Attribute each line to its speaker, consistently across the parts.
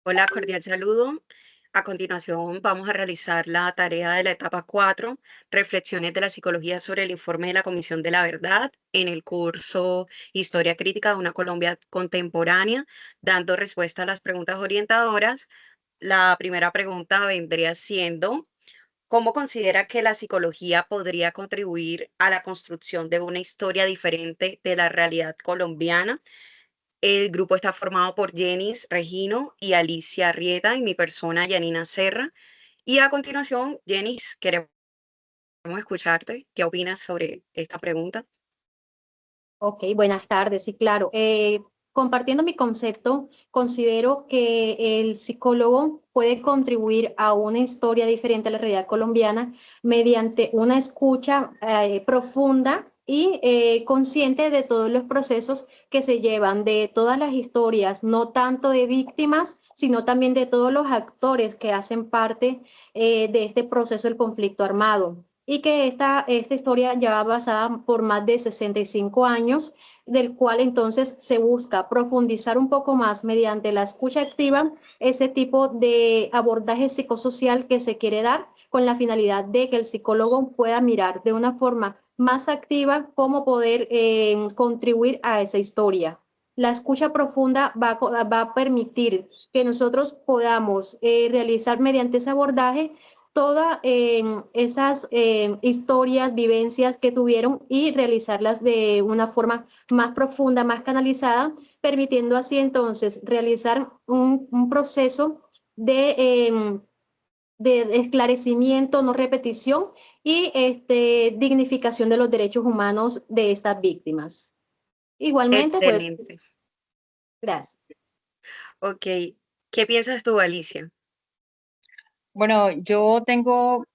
Speaker 1: Hola, cordial saludo. A continuación vamos a realizar la tarea de la etapa 4, Reflexiones de la Psicología sobre el informe de la Comisión de la Verdad en el curso Historia Crítica de una Colombia Contemporánea, dando respuesta a las preguntas orientadoras. La primera pregunta vendría siendo, ¿cómo considera que la psicología podría contribuir a la construcción de una historia diferente de la realidad colombiana? El grupo está formado por Jenis Regino y Alicia Arrieta y mi persona, Yanina Serra. Y a continuación, Jenis, queremos escucharte. ¿Qué opinas sobre esta pregunta?
Speaker 2: Ok, buenas tardes, sí, claro. Compartiendo mi concepto, considero que el psicólogo puede contribuir a una historia diferente a la realidad colombiana mediante una escucha profunda y consciente de todos los procesos que se llevan, de todas las historias, no tanto de víctimas, sino también de todos los actores que hacen parte de este proceso del conflicto armado y que esta historia ya va basada por más de 65 años, del cual entonces se busca profundizar un poco más mediante la escucha activa ese tipo de abordaje psicosocial que se quiere dar con la finalidad de que el psicólogo pueda mirar de una forma más activa cómo poder contribuir a esa historia. La escucha profunda va a permitir que nosotros podamos realizar mediante ese abordaje todas esas historias, vivencias que tuvieron y realizarlas de una forma más profunda, más canalizada, permitiendo así entonces realizar un proceso de esclarecimiento, no repetición y dignificación de los derechos humanos de estas víctimas. Igualmente, pues,
Speaker 1: Excelente.
Speaker 2: gracias.
Speaker 1: Ok. ¿Qué piensas tú, Alicia?
Speaker 3: Bueno, yo tengo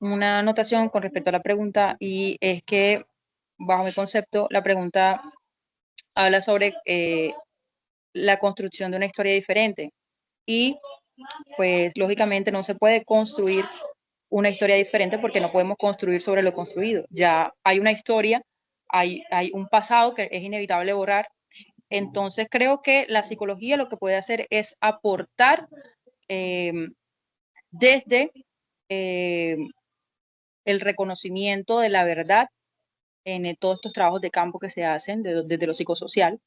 Speaker 3: una anotación con respecto a la pregunta y es que, bajo mi concepto, la pregunta habla sobre la construcción de una historia diferente y, pues, lógicamente no se puede construir una historia diferente porque no podemos construir sobre lo construido. Ya hay una historia, hay un pasado que es inevitable borrar. Entonces, creo que la psicología lo que puede hacer es aportar eh, desde eh, el reconocimiento de la verdad en todos estos trabajos de campo que se hacen desde lo psicosocial.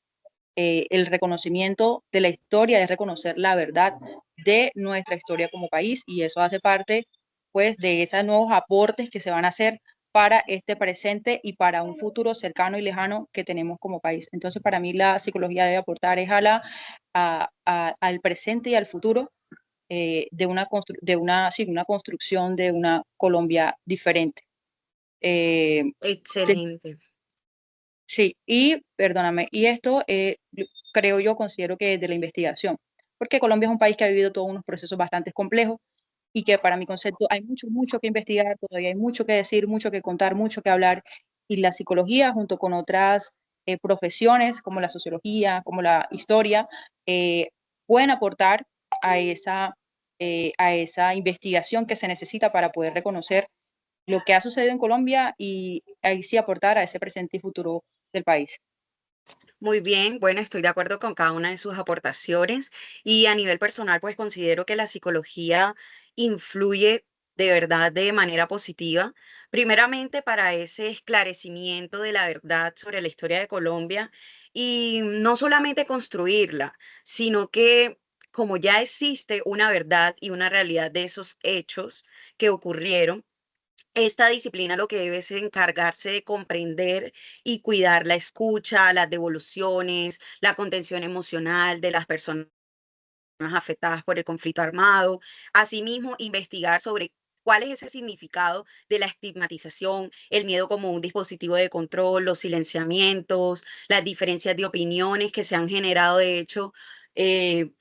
Speaker 3: El reconocimiento de la historia es reconocer la verdad de nuestra historia como país y eso hace parte pues de esos nuevos aportes que se van a hacer para este presente y para un futuro cercano y lejano que tenemos como país. Entonces, para mí la psicología debe aportar es al presente y al futuro sí, una construcción de una Colombia diferente. Eh, de-
Speaker 1: Excelente.
Speaker 3: sí, y perdóname, y esto creo yo, considero que de la investigación, porque Colombia es un país que ha vivido todos unos procesos bastante complejos y que para mi concepto hay mucho, mucho que investigar, todavía hay mucho que decir, mucho que contar, mucho que hablar, y la psicología junto con otras profesiones como la sociología, como la historia, eh, pueden aportar a a esa investigación que se necesita para poder reconocer lo que ha sucedido en Colombia y ahí sí aportar a ese presente y futuro del país.
Speaker 1: Muy bien, bueno, estoy de acuerdo con cada una de sus aportaciones y a nivel personal, pues considero que la psicología influye de verdad de manera positiva, primeramente para ese esclarecimiento de la verdad sobre la historia de Colombia y no solamente construirla, sino que como ya existe una verdad y una realidad de esos hechos que ocurrieron, esta disciplina lo que debe es encargarse de comprender y cuidar la escucha, las devoluciones, la contención emocional de las personas afectadas por el conflicto armado. Asimismo, investigar sobre cuál es ese significado de la estigmatización, el miedo como un dispositivo de control, los silenciamientos, las diferencias de opiniones que se han generado, de hecho, eh,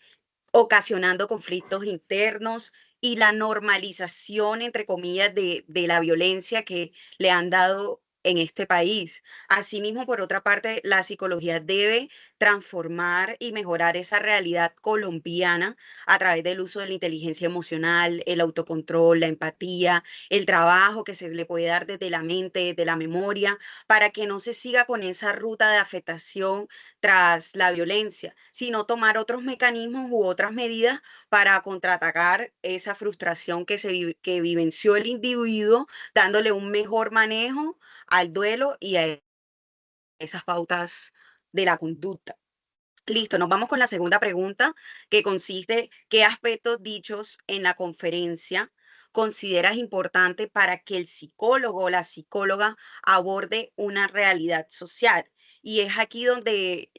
Speaker 1: ocasionando conflictos internos y la normalización, entre comillas, de la violencia que le han dado en este país. Asimismo, por otra parte, la psicología debe transformar y mejorar esa realidad colombiana a través del uso de la inteligencia emocional, el autocontrol, la empatía, el trabajo que se le puede dar desde la mente, desde la memoria, para que no se siga con esa ruta de afectación tras la violencia, sino tomar otros mecanismos u otras medidas para contraatacar esa frustración que vivenció el individuo, dándole un mejor manejo al duelo y a esas pautas de la conducta. Listo, nos vamos con la segunda pregunta, que consiste, ¿qué aspectos dichos en la conferencia consideras importante para que el psicólogo o la psicóloga aborde una realidad social? Y es aquí donde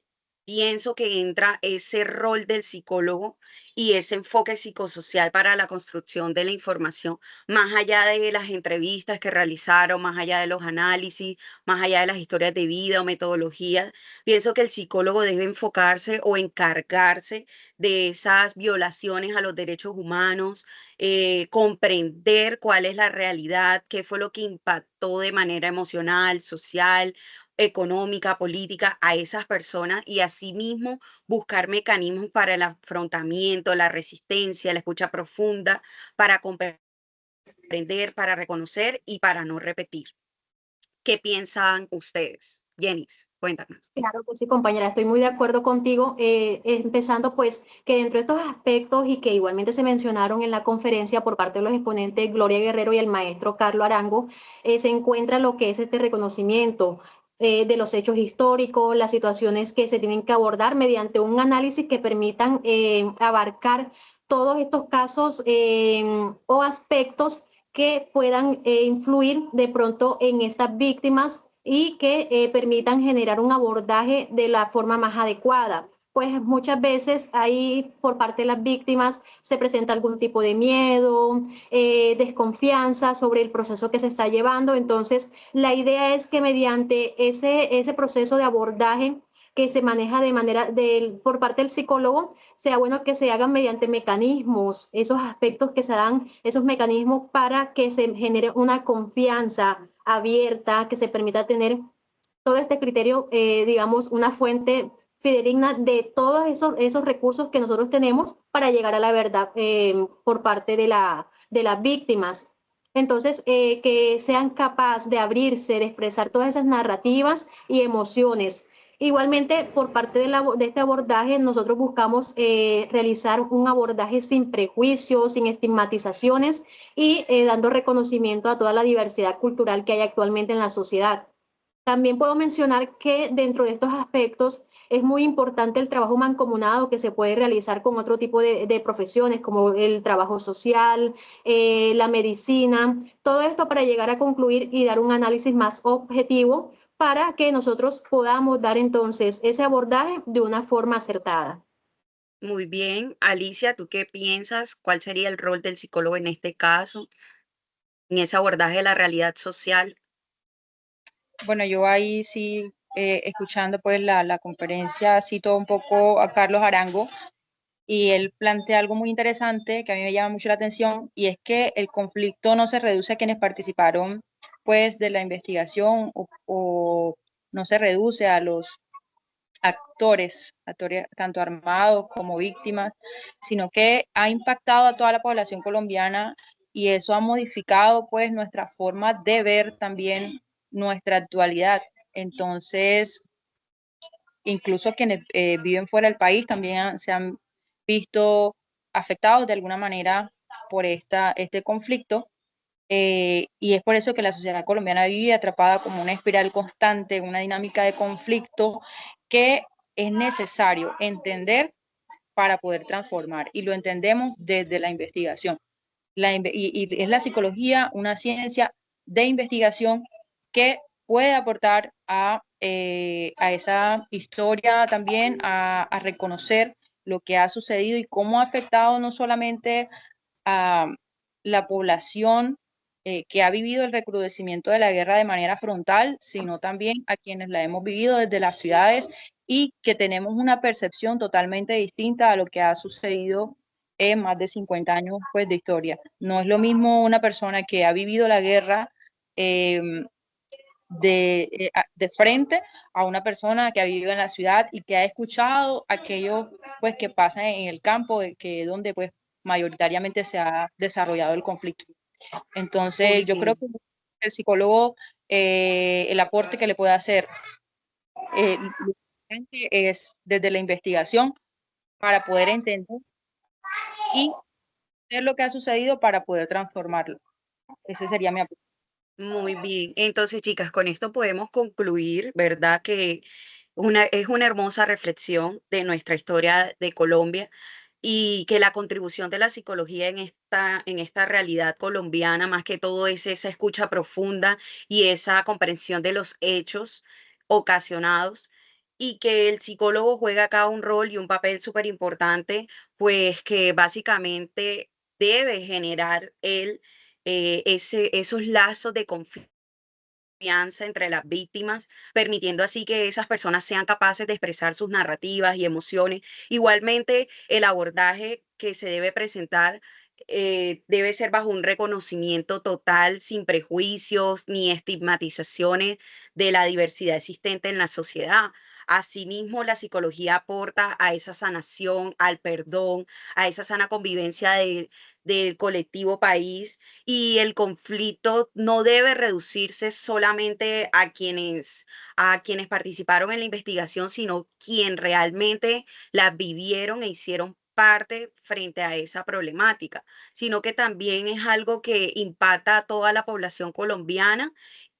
Speaker 1: pienso que entra ese rol del psicólogo y ese enfoque psicosocial para la construcción de la información, más allá de las entrevistas que realizaron, más allá de los análisis, más allá de las historias de vida o metodologías. Pienso que el psicólogo debe enfocarse o encargarse de esas violaciones a los derechos humanos, comprender cuál es la realidad, qué fue lo que impactó de manera emocional, social, económica, política a esas personas y asimismo buscar mecanismos para el afrontamiento, la resistencia, la escucha profunda, para comprender, para reconocer y para no repetir. ¿Qué piensan ustedes? Jenis, cuéntanos.
Speaker 2: Claro que sí, compañera, estoy muy de acuerdo contigo. Empezando pues que dentro de estos aspectos y que igualmente se mencionaron en la conferencia por parte de los exponentes Gloria Guerrero y el maestro Carlos Arango, se encuentra lo que es este reconocimiento de los hechos históricos, las situaciones que se tienen que abordar mediante un análisis que permitan abarcar todos estos casos o aspectos que puedan influir de pronto en estas víctimas y que permitan generar un abordaje de la forma más adecuada. Pues muchas veces ahí por parte de las víctimas se presenta algún tipo de miedo, desconfianza sobre el proceso que se está llevando. Entonces, la idea es que mediante ese proceso de abordaje que se maneja de manera por parte del psicólogo, sea bueno que se hagan mediante mecanismos, esos aspectos que se dan, esos mecanismos para que se genere una confianza abierta, que se permita tener todo este criterio, digamos, una fuente fidedigna de todos esos recursos que nosotros tenemos para llegar a la verdad por parte de las víctimas. Entonces, que sean capaces de abrirse, de expresar todas esas narrativas y emociones. Igualmente, por parte de este abordaje, nosotros buscamos realizar un abordaje sin prejuicios, sin estigmatizaciones y dando reconocimiento a toda la diversidad cultural que hay actualmente en la sociedad. También puedo mencionar que dentro de estos aspectos es muy importante el trabajo mancomunado que se puede realizar con otro tipo de profesiones como el trabajo social, la medicina, todo esto para llegar a concluir y dar un análisis más objetivo para que nosotros podamos dar entonces ese abordaje de una forma acertada.
Speaker 1: Muy bien. Alicia, ¿tú qué piensas? ¿Cuál sería el rol del psicólogo en este caso, en ese abordaje de la realidad social?
Speaker 3: Bueno, yo ahí sí, escuchando pues la conferencia, cito un poco a Carlos Arango y él plantea algo muy interesante que a mí me llama mucho la atención y es que el conflicto no se reduce a quienes participaron pues de la investigación o no se reduce a los actores tanto armados como víctimas, sino que ha impactado a toda la población colombiana y eso ha modificado pues nuestra forma de ver también nuestra actualidad. Entonces, incluso quienes viven fuera del país también se han visto afectados de alguna manera por este conflicto. Y es por eso que la sociedad colombiana vive atrapada como una espiral constante, una dinámica de conflicto que es necesario entender para poder transformar. Y lo entendemos desde la investigación. Y es la psicología una ciencia de investigación que puede aportar a esa historia también, a reconocer lo que ha sucedido y cómo ha afectado no solamente a la población que ha vivido el recrudecimiento de la guerra de manera frontal, sino también a quienes la hemos vivido desde las ciudades y que tenemos una percepción totalmente distinta a lo que ha sucedido en más de 50 años pues, de historia. No es lo mismo una persona que ha vivido la guerra eh, de frente a una persona que ha vivido en la ciudad y que ha escuchado aquello pues que pasa en el campo, que donde pues mayoritariamente se ha desarrollado el conflicto. Entonces,
Speaker 1: Muy
Speaker 3: yo creo
Speaker 1: bien.
Speaker 3: que el psicólogo, el aporte que le puede hacer lo importante es desde la investigación para poder entender y ver lo que ha sucedido para poder transformarlo. Ese sería mi aporte.
Speaker 1: Muy bien. Entonces, chicas, con esto podemos concluir, ¿verdad? Que es una hermosa reflexión de nuestra historia de Colombia y que la contribución de la psicología en esta realidad colombiana, más que todo, es esa escucha profunda y esa comprensión de los hechos ocasionados y que el psicólogo juega acá un rol y un papel súper importante, pues que básicamente debe generar él esos lazos de confianza entre las víctimas, permitiendo así que esas personas sean capaces de expresar sus narrativas y emociones. Igualmente, el abordaje que se debe presentar debe ser bajo un reconocimiento total, sin prejuicios ni estigmatizaciones de la diversidad existente en la sociedad. Asimismo, la psicología aporta a esa sanación, al perdón, a esa sana convivencia del colectivo país y el conflicto no debe reducirse solamente a quienes participaron en la investigación, sino quien realmente las vivieron e hicieron parte frente a esa problemática, sino que también es algo que impacta a toda la población colombiana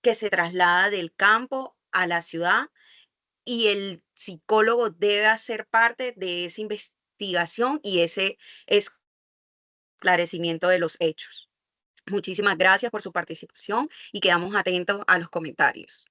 Speaker 1: que se traslada del campo a la ciudad y el psicólogo debe hacer parte de esa investigación y ese esclarecimiento de los hechos. Muchísimas gracias por su participación y quedamos atentos a los comentarios.